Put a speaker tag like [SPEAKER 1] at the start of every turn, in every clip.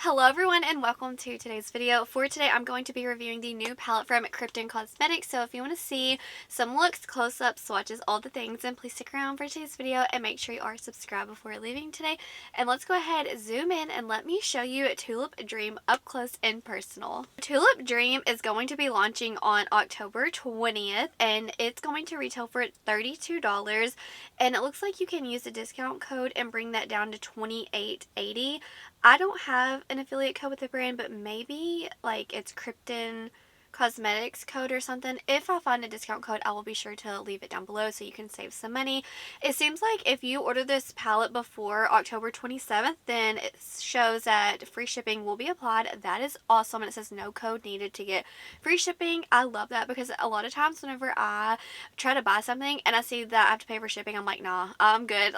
[SPEAKER 1] Hello everyone and welcome to today's video. For today I'm going to be reviewing the new palette from Kryptein Cosmetics. So if you want to see some looks, close-ups, swatches, all the things, then please stick around for today's video and make sure you are subscribed before leaving today. And let's go ahead, zoom in, and let me show you Tulip Dream up close and personal. Tulip Dream is going to be launching on October 20th and it's going to retail for $32, and it looks like you can use the discount code and bring that down to $28.80. I don't have an affiliate code with the brand, but maybe like it's Kryptein Cosmetics code or something. If I find a discount code, I will be sure to leave it down below so you can save some money. It seems like if you order this palette before October 27th, then it shows that free shipping will be applied. That is awesome, and it says no code needed to get free shipping. I love that because a lot of times whenever I try to buy something and I see that I have to pay for shipping, I'm like, nah, I'm good.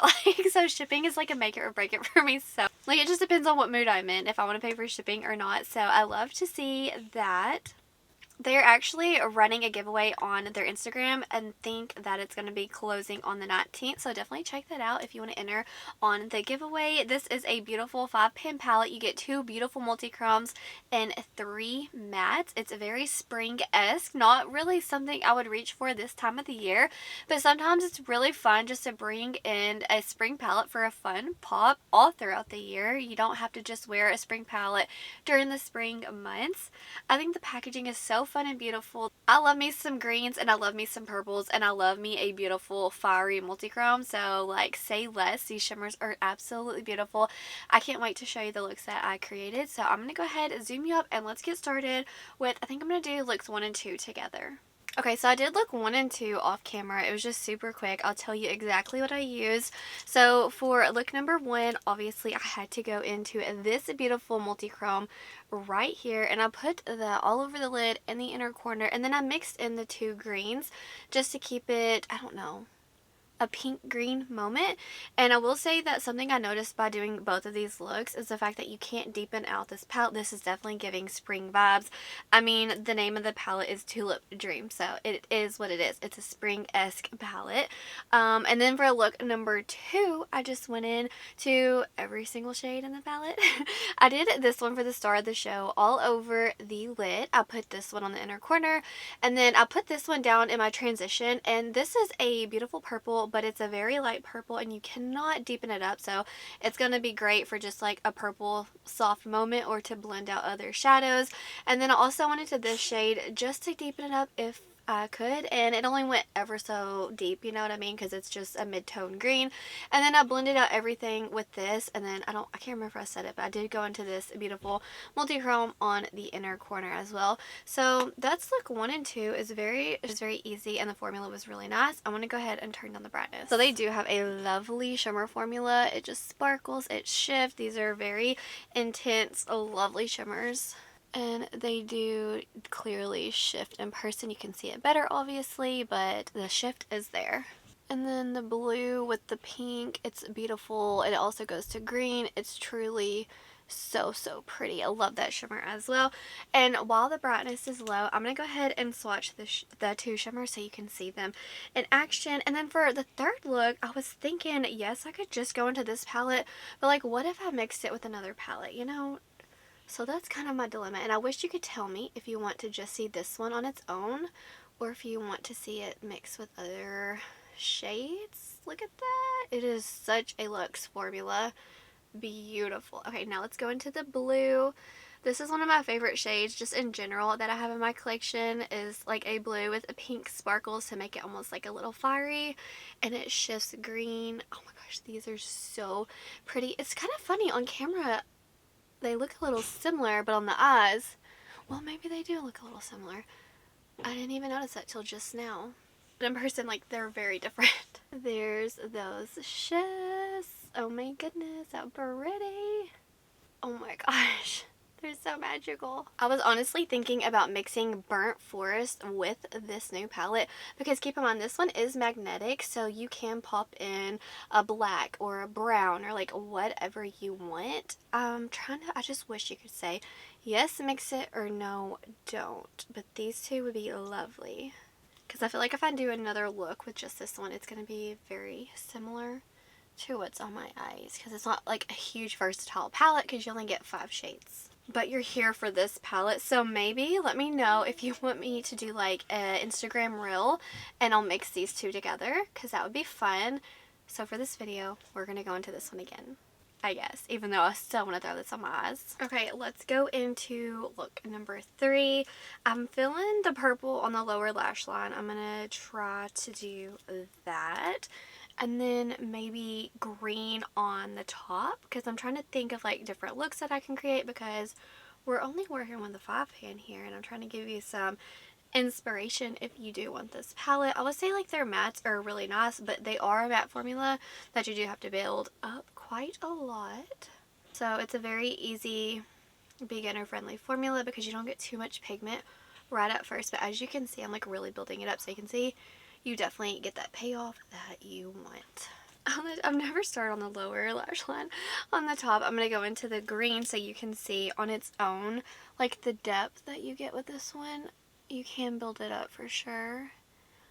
[SPEAKER 1] So shipping is like a make it or break it for me. So it just depends on what mood I'm in, if I want to pay for shipping or not. So I love to see that. They're actually running a giveaway on their Instagram and think that it's going to be closing on the 19th. So definitely check that out if you want to enter on the giveaway. This is a beautiful 5-pan palette. You get 2 beautiful multi-chromes and 3 mattes. It's very spring-esque. Not really something I would reach for this time of the year, but sometimes it's really fun just to bring in a spring palette for a fun pop all throughout the year. You don't have to just wear a spring palette during the spring months. I think the packaging is so fun and beautiful. I love me some greens and I love me some purples and I love me a beautiful fiery multi-chrome. So like, say less. These shimmers are absolutely beautiful. I can't wait to show you the looks that I created. So I'm going to go ahead and zoom you up and let's get started with, I think I'm going to do looks 1 and 2 together. Okay, so I did look 1 and 2 off camera. It was just super quick. I'll tell you exactly what I used. So for look number 1, obviously I had to go into this beautiful multi-chrome right here, and I put that all over the lid in the inner corner, and then I mixed in the 2 greens just to keep it, I don't know, a pink green moment. And I will say that something I noticed by doing both of these looks is the fact that you can't deepen out this palette. This is definitely giving spring vibes. I mean, the name of the palette is Tulip Dream, so it is what it is. It's a spring-esque palette. And then for look number 2, I just went in to every single shade in the palette. I did this one for the star of the show all over the lid. I put this one on the inner corner, and then I put this one down in my transition, and this is a beautiful purple, but it's a very light purple and you cannot deepen it up, so it's going to be great for just like a purple soft moment or to blend out other shadows. And then I also went into this shade just to deepen it up if I could, and it only went ever so deep, you know what I mean, because it's just a mid-tone green. And then I blended out everything with this, and then I can't remember if I said it, but I did go into this beautiful multi-chrome on the inner corner as well. So that's look 1 and 2. Is very easy, and the formula was really nice. I'm going to go ahead and turn down the brightness. So they do have a lovely shimmer formula. It just sparkles, it shifts. These are very intense, lovely shimmers. And they do clearly shift in person. You can see it better obviously, but the shift is there. And then the blue with the pink, it's beautiful. It also goes to green. It's truly so pretty. I love that shimmer as well. And while the brightness is low, I'm going to go ahead and swatch the 2 shimmers so you can see them in action. And then for the third look, I was thinking, yes, I could just go into this palette, but like, what if I mixed it with another palette, you know? So that's kind of my dilemma, and I wish you could tell me if you want to just see this one on its own or if you want to see it mixed with other shades. Look at that. It is such a luxe formula. Beautiful. Okay, now let's go into the blue. This is one of my favorite shades just in general that I have in my collection, is like a blue with a pink sparkles to make it almost like a little fiery, and it shifts green. Oh my gosh, these are so pretty. It's kind of funny on camera. They look a little similar, but on the eyes, well, maybe they do look a little similar. I didn't even notice that till just now. But in person, like, they're very different. There's those shifts. Oh my goodness, how pretty. Oh my gosh. They're so magical. I was honestly thinking about mixing Burnt Forest with this new palette because keep in mind this one is magnetic, so you can pop in a black or a brown or like whatever you want. I just wish you could say yes, mix it, or no, don't. But these 2 would be lovely because I feel like if I do another look with just this one, it's going to be very similar to what's on my eyes because it's not like a huge versatile palette because you only get 5 shades. But you're here for this palette, so maybe let me know if you want me to do like an Instagram reel and I'll mix these two together because that would be fun. So for this video, we're going to go into this one again, I guess, even though I still want to throw this on my eyes. Okay, let's go into look number 3. I'm feeling the purple on the lower lash line. I'm going to try to do that. And then maybe green on the top because I'm trying to think of like different looks that I can create because we're only working with the 5-pan here and I'm trying to give you some inspiration if you do want this palette. I would say like their mattes are really nice, but they are a matte formula that you do have to build up quite a lot. So it's a very easy beginner friendly formula because you don't get too much pigment right at first, but as you can see I'm like really building it up so you can see you definitely get that payoff that you want. I've never started on the lower lash line. On the top, I'm going to go into the green so you can see on its own, like the depth that you get with this one. You can build it up for sure,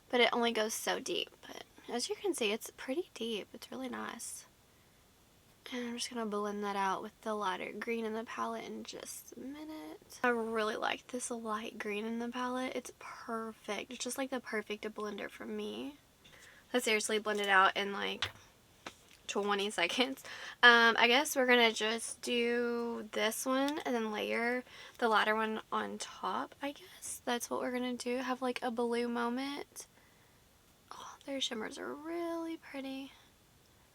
[SPEAKER 1] but it only goes so deep. But as you can see, it's pretty deep. It's really nice. And I'm just going to blend that out with the lighter green in the palette in just a minute. I really like this light green in the palette. It's perfect. It's just like the perfect blender for me. I seriously blend it out in like 20 seconds. I guess we're going to just do this one and then layer the lighter one on top, I guess. That's what we're going to do. Have like a blue moment. Oh, their shimmers are really pretty.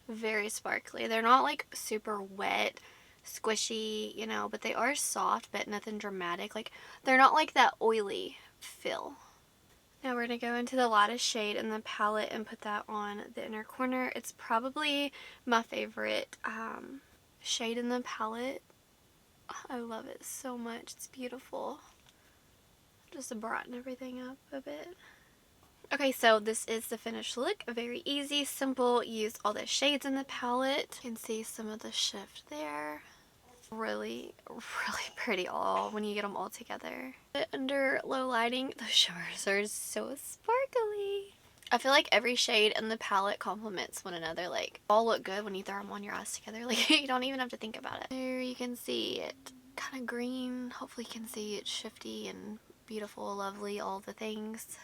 [SPEAKER 1] Very sparkly. They're not like super wet, squishy, you know, but they are soft, but nothing dramatic. Like, they're not like that oily feel. Now we're going to go into the lightest shade in the palette and put that on the inner corner. It's probably my favorite shade in the palette. I love it so much. It's beautiful. Just to brighten everything up a bit. Okay, so this is the finished look. Very easy, simple. Used all the shades in the palette. You can see some of the shift there. Really, really pretty all when you get them all together. But under low lighting, the shimmers are so sparkly. I feel like every shade in the palette complements one another. Like, all look good when you throw them on your eyes together. Like, you don't even have to think about it. There you can see it kind of green. Hopefully you can see it's shifty and beautiful, lovely, all the things.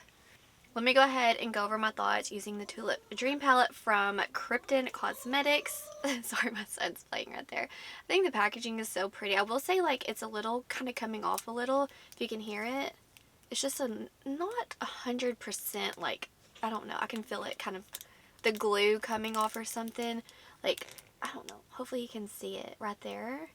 [SPEAKER 1] Let me go ahead and go over my thoughts using the Tulip Dream Palette from Kryptein Cosmetics. Sorry, my son's playing right there. I think the packaging is so pretty. I will say, like, it's a little kind of coming off a little, if you can hear it. It's just not 100%, like, I don't know. I can feel it kind of, the glue coming off or something. Like, I don't know. Hopefully you can see it right there.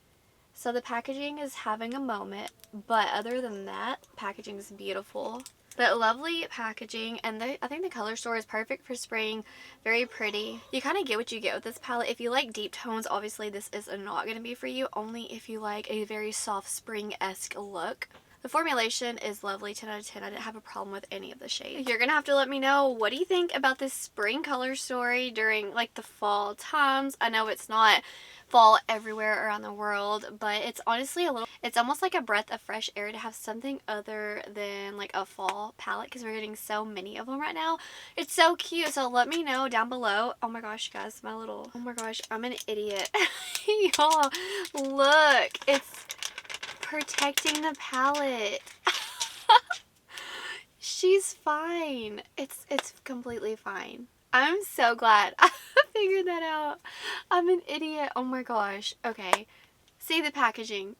[SPEAKER 1] So the packaging is having a moment, but other than that, packaging is beautiful. But lovely packaging, and I think the color store is perfect for spring. Very pretty. You kind of get what you get with this palette. If you like deep tones, obviously this is not going to be for you. Only if you like a very soft spring-esque look. The formulation is lovely, 10 out of 10. I didn't have a problem with any of the shades. You're going to have to let me know, what do you think about this spring color story during like the fall times? I know it's not fall everywhere around the world, but it's honestly it's almost like a breath of fresh air to have something other than like a fall palette because we're getting so many of them right now. It's so cute. So let me know down below. Oh my gosh, guys, oh my gosh, I'm an idiot. Y'all, look, it's protecting the palette. She's fine. It's completely fine. I'm so glad I figured that out. I'm an idiot. Oh my gosh. Okay. See the packaging.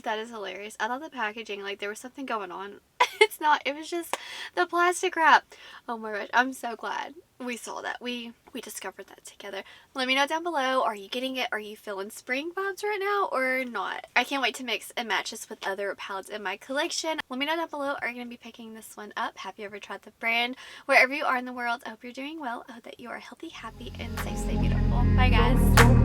[SPEAKER 1] That is hilarious. I thought the packaging, like there was something going on. It's not. It was just the plastic wrap. Oh my gosh. I'm so glad we saw that. We discovered that together. Let me know down below. Are you getting it? Are you feeling spring vibes right now or not? I can't wait to mix and match this with other palettes in my collection. Let me know down below. Are you going to be picking this one up? Have you ever tried the brand? Wherever you are in the world, I hope you're doing well. I hope that you are healthy, happy, and safe. Stay beautiful. Bye, guys.